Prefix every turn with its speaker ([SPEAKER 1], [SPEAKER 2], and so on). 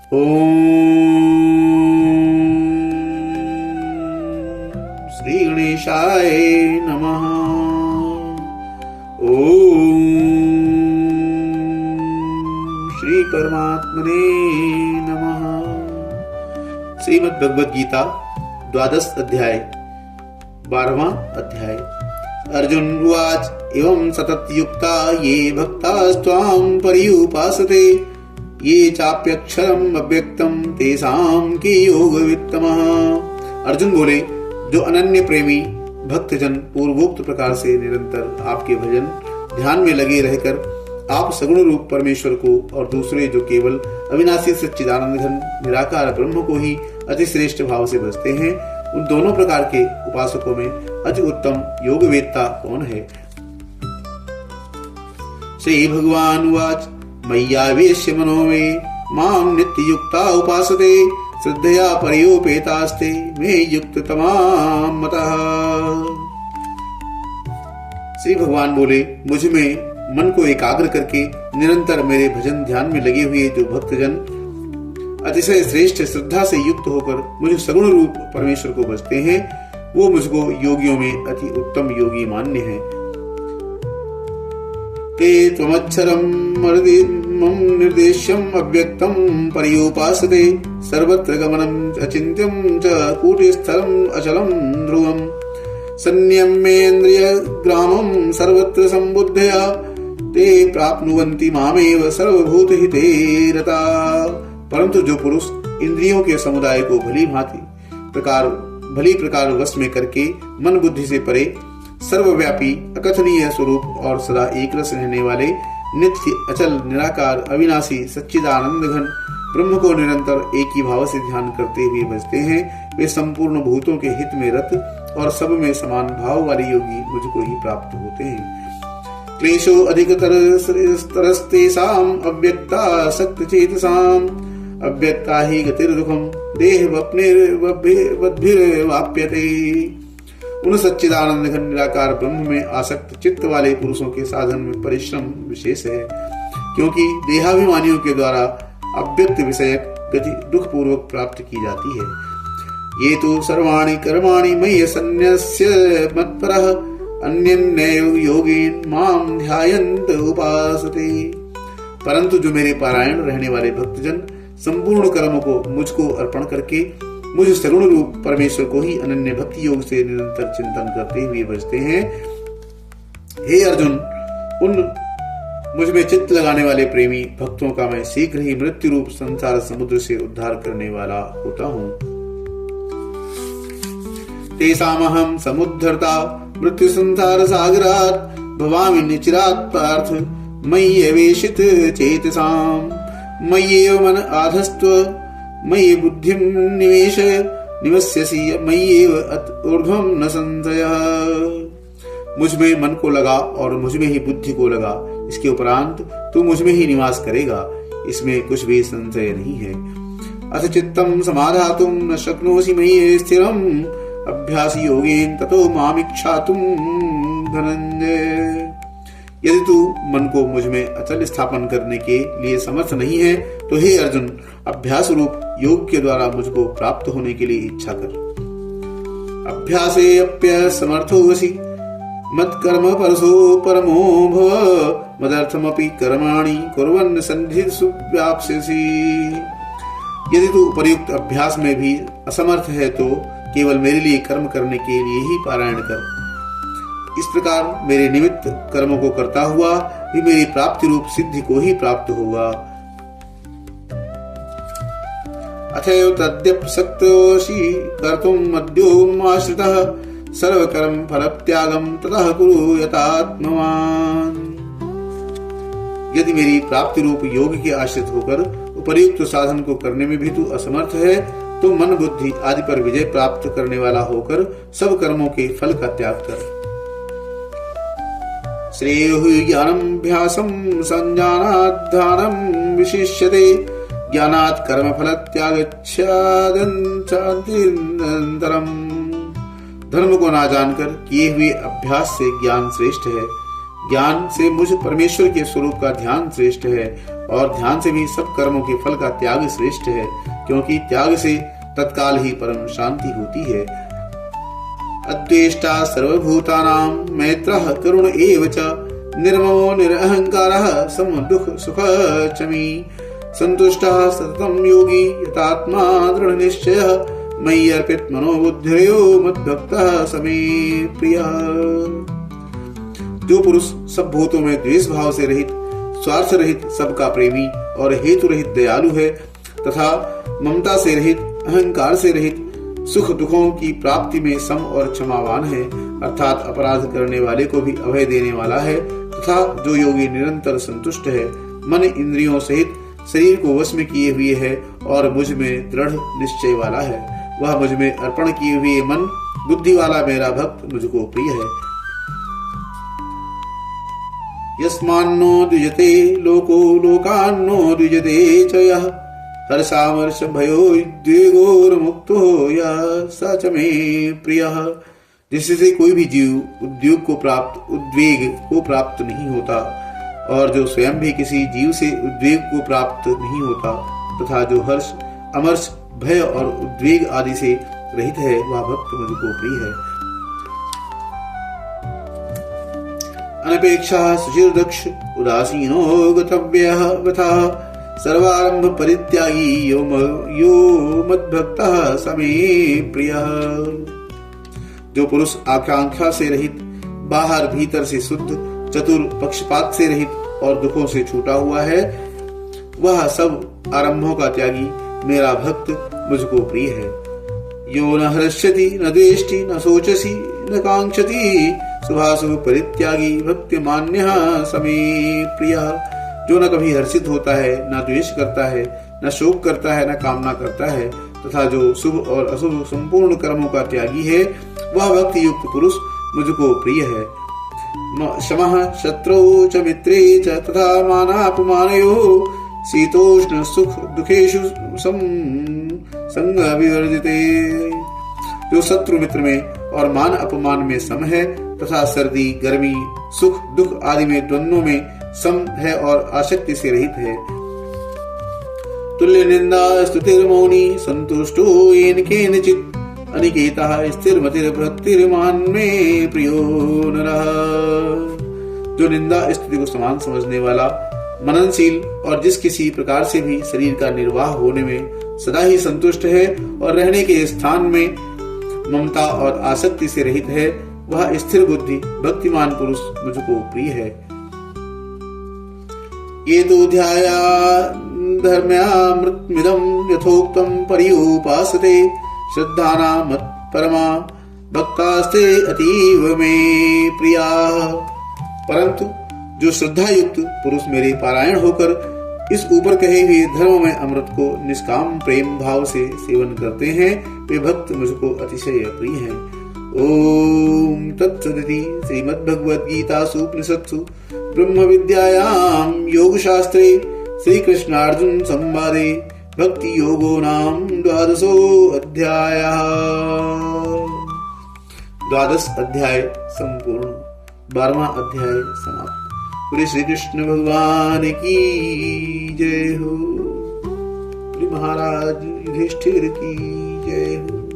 [SPEAKER 1] श्री गणेशाय नमः। ओम श्री परमात्मने नमः। श्रीमद् भगवद गीता द्वादश अध्याय 12वां अध्याय। अर्जुन उवाच एवं सततयुक्ता ये भक्तास्त्वां पर्युपासते ये चाप्यक्षरम् अव्यक्तम् तेषां के योगवित्तमः। अर्जुन बोले, जो अनन्य प्रेमी भक्तजन पूर्वोक्त प्रकार से निरंतर आपके भजन ध्यान में लगे रहकर आप सगुण रूप परमेश्वर को और दूसरे जो केवल अविनाशी सच्चिदानंद घन निराकार ब्रह्म को ही अति श्रेष्ठ भाव से भजते हैं, उन दोनों प्रकार के उपासकों में अति उत्तम योगवेत्ता कौन है? श्री भगवान उवाच मय्यावेश्य मनो मे मां नित्ययुक्ता उपासते श्रद्धया पर्योपेतास्ते मे युक्त तमाम मतः। श्री भगवान बोले, मुझ में मन को एकाग्र करके निरंतर मेरे भजन ध्यान में लगे हुए जो भक्तजन अतिशय श्रेष्ठ श्रद्धा से युक्त होकर मुझे सगुण रूप परमेश्वर को भजते हैं, वो मुझको योगियों में अति उत्तम योगी मान्य है। ते त्वमक्षरं निर्देश्यम् अव्यक्तं पर्युपासते सर्वत्र गमनम् अचिन्त्यं च कूटस्थलं अचलं ध्रुवम् संयम्येन्द्रियग्रामं सर्वत्र संबुद्धया ते प्राप्नुवन्ति मामेव सर्वभूतहिते रता। परंतु जो पुरुष इंद्रियों के समुदाय को भली प्रकार वश में करके मन बुद्धि से परे सर्वव्यापी अकथनीय स्वरूप और सदा एक रस रहने वाले नित्य अचल निराकार अविनाशी सच्चिदानंद घन ब्रह्म को निरंतर एक ही भाव से ध्यान करते हुए भजते हैं, वे संपूर्ण भूतों के हित में रत और सब में समान भाव वाले योगी मुझको ही प्राप्त होते हैं। क्लेशो अधिकतरस्तेषाम् अव्यक्ता सक्त चेतसाम् अव्यक्ता ही गतिर्दुःखम् देहवप्निर्बद्धिर्वाप्यते। उन सच्चिदानंद घन निराकार ब्रह्म में आसक्त चित्त वाले पुरुषों के साधन में परिश्रम विशेष है, क्योंकि देहाभिमानियों के द्वारा अव्यक्त विषयक गति दुख पूर्वक प्राप्त की जाती है। ये तो सर्वाणि कर्माणि मयि सन्न्यस्य मत्परः अन्यन्येव योगेन मां ध्यायन्त उपासते। परंतु जो मेरे पारायण रहने वाले भक्तजन संपूर्ण कर्मों को मुझको अर्पण करके मुझ सगुण रूप परमेश्वर को ही अनन्य भक्ति योग से निरंतर चिंतन करते हुए भजते हैं। हे अर्जुन, उन मुझ में चित्त लगाने वाले प्रेमी भक्तों का मैं शीघ्र ही मृत्यु रूप संसार समुद्र से उद्धार करने वाला होता हूँ। तेषामहं समुद्धर्ता मृत्यु संसार सागरात् भवामि निचिरात् पार्थ मयि अवेशित चेतसाम् मय्येव मन आधस्त्व मयि बुद्धिं निवस्यसि मय्येव ऊर्ध्वं न संशयः। मुझ में मन को लगा और मुझ में ही बुद्धि को लगा, इसके उपरांत तू मुझ में ही निवास करेगा, इसमें कुछ भी संशय नहीं है। अथ चित्तं समाधातुं न शक्नोषि मयि स्थिरम् अभ्यासी योगेन ततो मामिच्छातुं धनंजय। यदि तू मन को मुझ में अचल स्थापन करने के लिए समर्थ नहीं है, तो हे अर्जुन, अभ्यास रूप योग के द्वारा मुझको प्राप्त होने के लिए इच्छा कर। अभ्यासे अप्य समर्थोऽसि मत्कर्म परसो परमो भव मदर्थमपि कर्माणि कुर्वन् सन्धिषु व्याप्स्यसि। यदि तू उपर्युक्त अभ्यास में भी असमर्थ है, तो केवल मेरे लिए कर्म करने के लिए ही पारायण कर। इस प्रकार मेरे निमित्त कर्मों को करता हुआ भी मेरी प्राप्ति रूप सिद्धि को ही प्राप्त होगा। अथैव तद्यप्सक्तोषि कर्तुम् मद्योमाश्रितः सर्वकर्म फलत्यागं ततः कुरु यथात्मवान्। यदि मेरी प्राप्ति रूप योग के आश्रित होकर उपर्युक्त साधन को करने में भी तू असमर्थ है, तो मन बुद्धि आदि पर विजय प्राप्त करने वाला होकर सब कर्मों के फल का त्याग कर। श्रेयो ज्ञानाभ्यासं संजानात् ध्यानं विशिष्यते ज्ञानात् कर्म फल त्यागच्छादन्तरम्। धर्म को ना जानकर किए हुए अभ्यास से ज्ञान श्रेष्ठ है, ज्ञान से मुझ परमेश्वर के स्वरूप का ध्यान श्रेष्ठ है, और ध्यान से भी सब कर्मों के फल का त्याग श्रेष्ठ है, क्योंकि त्याग से तत्काल ही परम शांति होती है। अद्वेष्टा सर्वभूतानां मैत्रः करुण एव च निर्ममो निरहंकारः समदुःख सुख चमी संतुष्टः सततं योगी यतात्मा दृढ़ निश्चयः मयि अर्पित मनोबुद्धिर्यो मद्भक्तः समे प्रियः। जो पुरुष सब भूतों में द्वेष भाव से रहित, स्वार्थ रहित, सबका प्रेमी और हेतु रहित दयालु है तथा ममता से रहित, अहंकार से रहित, सुख दुखों की प्राप्ति में सम और क्षमावान है, अर्थात अपराध करने वाले को भी अभय देने वाला है, तथा जो योगी निरंतर संतुष्ट है, मन इंद्रियों सहित शरीर को वश में किए हुए है और मुझ में दृढ़ निश्चय वाला है, वह मुझ में अर्पण किए हुए मन बुद्धि वाला मेरा भक्त मुझको प्रिय है। यस्मान्नो द्विजते लोको लोकान्नो द्विजते च यः हर्षामर्ष भयोद्वेगोर्मुक्तो यः स च मे प्रियः। जिससे कोई भी जीव उद्वेग को प्राप्त नहीं होता और जो स्वयं भी किसी जीव से उद्वेग को प्राप्त नहीं होता तथा जो हर्ष अमर्ष भय और उद्वेग आदि से रहित है, वह भक्त मुझको प्रिय है। अनपेक्षा सुचिर्दक्ष उदासीनो गतव्यः वथः सर्वारंभ परित्यागी यो मद्भक्तः समे प्रियः। जो पुरुष आकांक्षा से रहित, बाहर भीतर से शुद्ध, चतुर, पक्षपात से रहित और दुखों से छूटा हुआ है, वह सब आरंभों का त्यागी मेरा भक्त मुझको प्रिय है। यो न हृष्यति न द्वेष्टि न शोचसी न कांक्षति शुभाशुभ परित्यागी भक्ति मान्यः समे प्रियः। जो न कभी हर्षित होता है, न द्वेष करता है, न शोक करता है, न कामना करता है, तथा जो शुभ और अशुभ संपूर्ण कर्मों का त्यागी है, वह भक्ति युक्त पुरुष मुझको प्रिय है। शमः शत्रौ च मित्रे च तथा मानापमानयोः शीतोष्ण सुख दुखेषु संग विवर्जिते। जो शत्रु मित्र में और मान अपमान में सम है तथा सर्दी गर्मी सुख दुख आदि में द्वंद्वों में सम है और आसक्ति से रहित है। तुल्य निंदा स्तुतिर्मौनी संतुष्टो येन केनचित् अनिकेतः स्थिरमतिर् भक्तिर्मान में प्रियो नरः। जो निंदा स्तुति को समान समझने वाला, मननशील और जिस किसी प्रकार से भी शरीर का निर्वाह होने में सदा ही संतुष्ट है और रहने के स्थान में ममता और आसक्ति से रहित है, वह स्थिर बुद्धि भक्तिमान पुरुष मुझको प्रिय है। ये तो ध्याया धर्म्यामृतमिदं यथोक्तं पर्युपासते श्रद्धाना मत परमा भक्तास्ते अतीव में प्रिया। परंतु जो श्रद्धा युक्त पुरुष मेरे पारायण होकर इस ऊपर कहे हुए धर्म में अमृत को निष्काम प्रेम भाव से सेवन करते हैं, वे भक्त मुझको अतिशय प्रिय हैं। ओम तत्सदिति श्रीमद्भगवद्गीतासु उपनिषत्सु ब्रह्म विद्यायां योग शास्त्रे श्री कृष्णार्जुन संवादे भक्ति योगो नाम 12 अध्यायः। 12 अध्याय संपूर्ण, 12वां अध्याय समाप्त। बोले श्री कृष्ण भगवान की जय हो। महाराज युधिष्ठिर की जय हो।